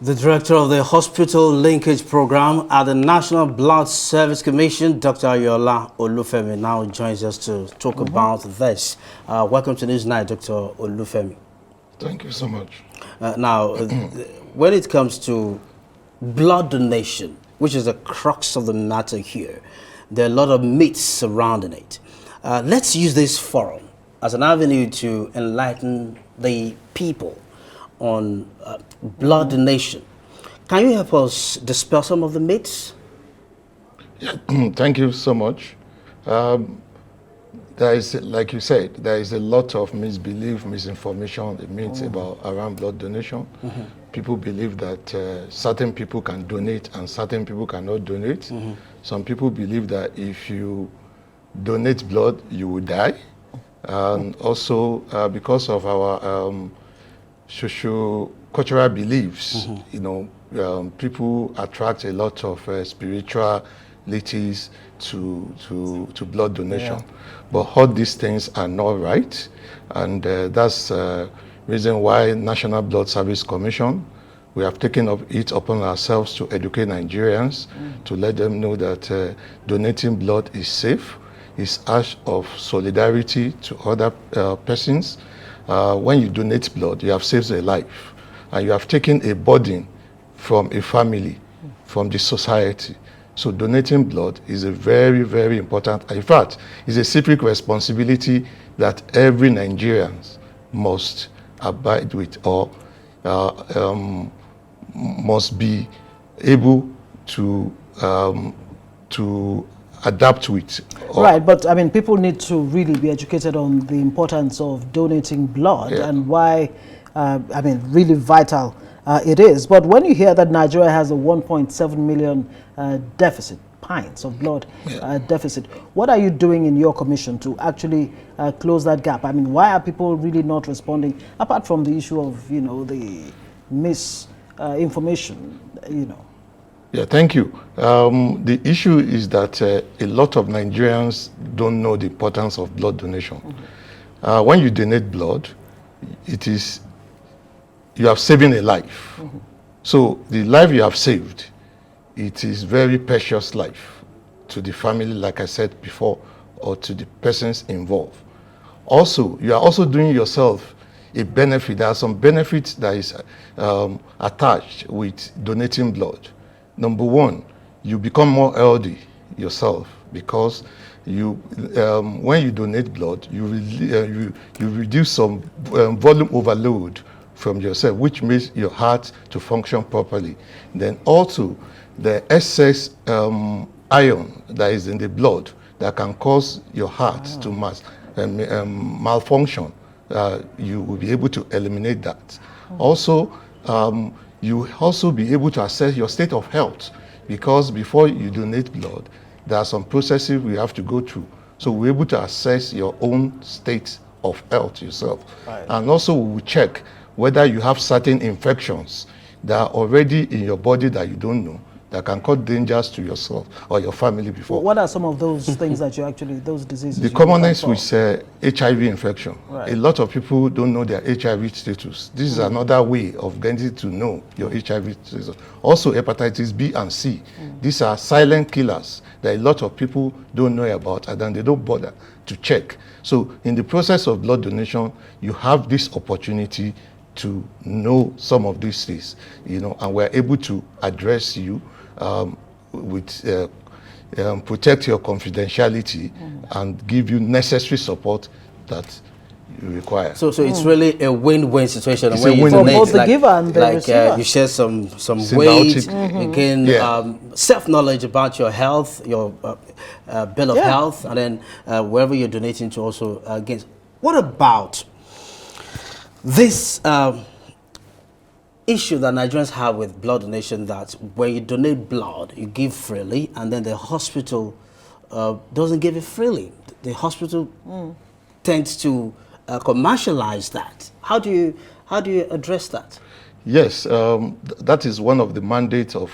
The director of the Hospital Linkage Program at the National Blood Service Commission, Dr. Ayoola Olufemi, now joins us to talk about this. Welcome to News Night, Dr. Olufemi. Thank you so much. When it comes to blood donation, which is the crux of the matter here, there are a lot of myths surrounding it. Let's use this forum as an avenue to enlighten the people on blood donation. Can you help us dispel some of the myths? Yeah, thank you so much. There is, like you said, there is a lot of misbelief, misinformation, the myths about around blood donation. People believe that certain people can donate and certain people cannot donate. Some people believe that if you donate blood, you will die. And also, because of our socio-cultural beliefs, you know, people attract a lot of spiritualities to blood donation. But all these things are not right, and that's reason why National Blood Service Commission, we have taken it upon ourselves to educate Nigerians, to let them know that donating blood is safe, is act of solidarity to other persons. When you donate blood, you have saved a life, and you have taken a burden from a family, from the society. So donating blood is a very, very important, in fact, it's a civic responsibility that every Nigerian must abide with, or must be able to adapt with. Right, but I mean, people need to really be educated on the importance of donating blood and why, I mean, really vital it is. But when you hear that Nigeria has a 1.7 million deficit, pints of blood deficit, what are you doing in your commission to actually close that gap? I mean, why are people really not responding, apart from the issue of, you know, the misinformation, you know? Yeah, thank you. The issue is that a lot of Nigerians don't know the importance of blood donation. When you donate blood, you are saving a life. So the life you have saved, it is very precious life to the family, like I said before, or to the persons involved. Also, you are also doing yourself a benefit. There are some benefits that is attached with donating blood. Number one, you become more healthy yourself, because when you donate blood, you reduce some volume overload from yourself, which makes your heart to function properly. Then also, the excess iron that is in the blood that can cause your heart to malfunction, you will be able to eliminate that. Also, you also be able to assess your state of health, because before you donate blood, there are some processes we have to go through. So we're able to assess your own state of health yourself. And also we will check whether you have certain infections that are already in your body that you don't know, that can cause dangers to yourself or your family before. What are some of those things that you actually, those diseases? The commonest is HIV infection. A lot of people don't know their HIV status. This is another way of getting to know your HIV status. Also hepatitis B and C. These are silent killers that a lot of people don't know about, and then they don't bother to check. So in the process of blood donation, you have this opportunity to know some of these things, you know, and we're able to address you with protect your confidentiality and give you necessary support that you require. So it's really a win-win situation. It's where a you win-win. donate, Both the giver and the receiver. You share some weight, again, self-knowledge about your health, your bill of health, and then wherever you're donating to also against. What about this issue that Nigerians have with blood donation, that when you donate blood, you give freely, and then the hospital doesn't give it freely? The hospital tends to commercialize that. How do you address that? Yes, that is one of the mandates of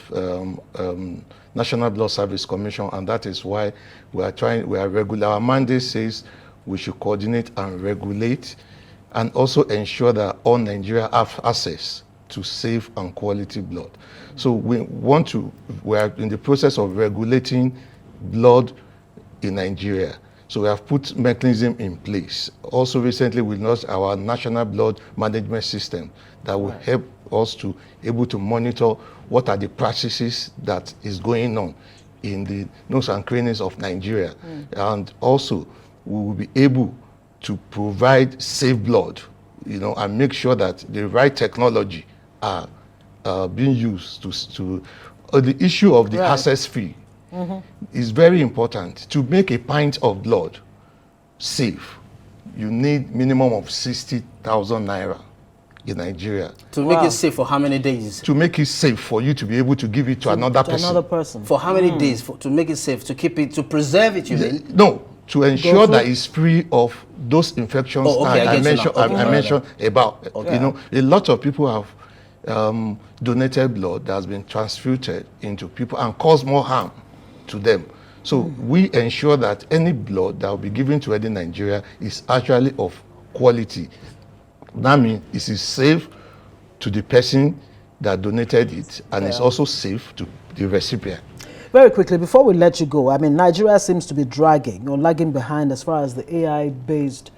National Blood Service Commission, and that is why we are regular. Our mandate says we should coordinate and regulate, and also ensure that all Nigeria have access to safe and quality blood. So we are in the process of regulating blood in Nigeria. So we have put mechanism in place. Also recently we launched our national blood management system that will help us to able to monitor what are the practices that is going on in the nooks and crannies of Nigeria. And also we will be able to provide safe blood, and make sure that the right technology are being used to the issue of the access fee is very important. To make a pint of blood safe, you need minimum of 60,000 naira in Nigeria. To make it safe for how many days? To make it safe for you to be able to give it to another person. For how many days? To make it safe, to keep it, to preserve it, you mean? No, to ensure that it's free of those infections I mentioned about. A lot of people have donated blood that has been transfuted into people and caused more harm to them. So we ensure that any blood that will be given to any Nigeria is actually of quality. That means it is safe to the person that donated it, and it's also safe to the recipient. Very quickly, before we let you go, I mean, Nigeria seems to be dragging or lagging behind as far as the AI-based,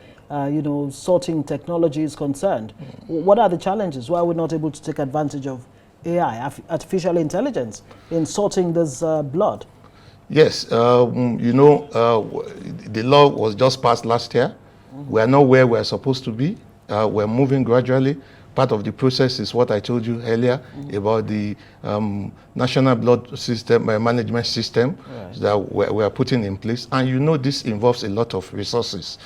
sorting technology is concerned. What are the challenges? Why are we not able to take advantage of AI, artificial intelligence, in sorting this blood? Yes, the law was just passed last year. We are not where we're supposed to be. We're moving gradually. Part of the process is what I told you earlier about the national blood system management system that we are putting in place. And this involves a lot of resources,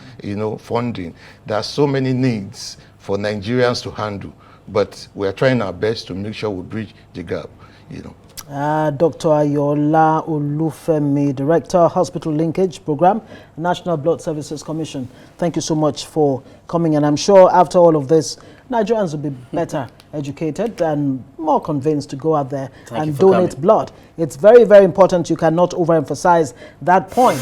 funding. There are so many needs for Nigerians to handle, but we are trying our best to make sure we bridge the gap. Dr. Ayoola Olufemi, Director, Hospital Linkage Program, National Blood Services Commission. Thank you so much for coming, and I'm sure after all of this, Nigerians will be better educated and more convinced to go out there and donate blood. It's very, very important. You cannot overemphasize that point.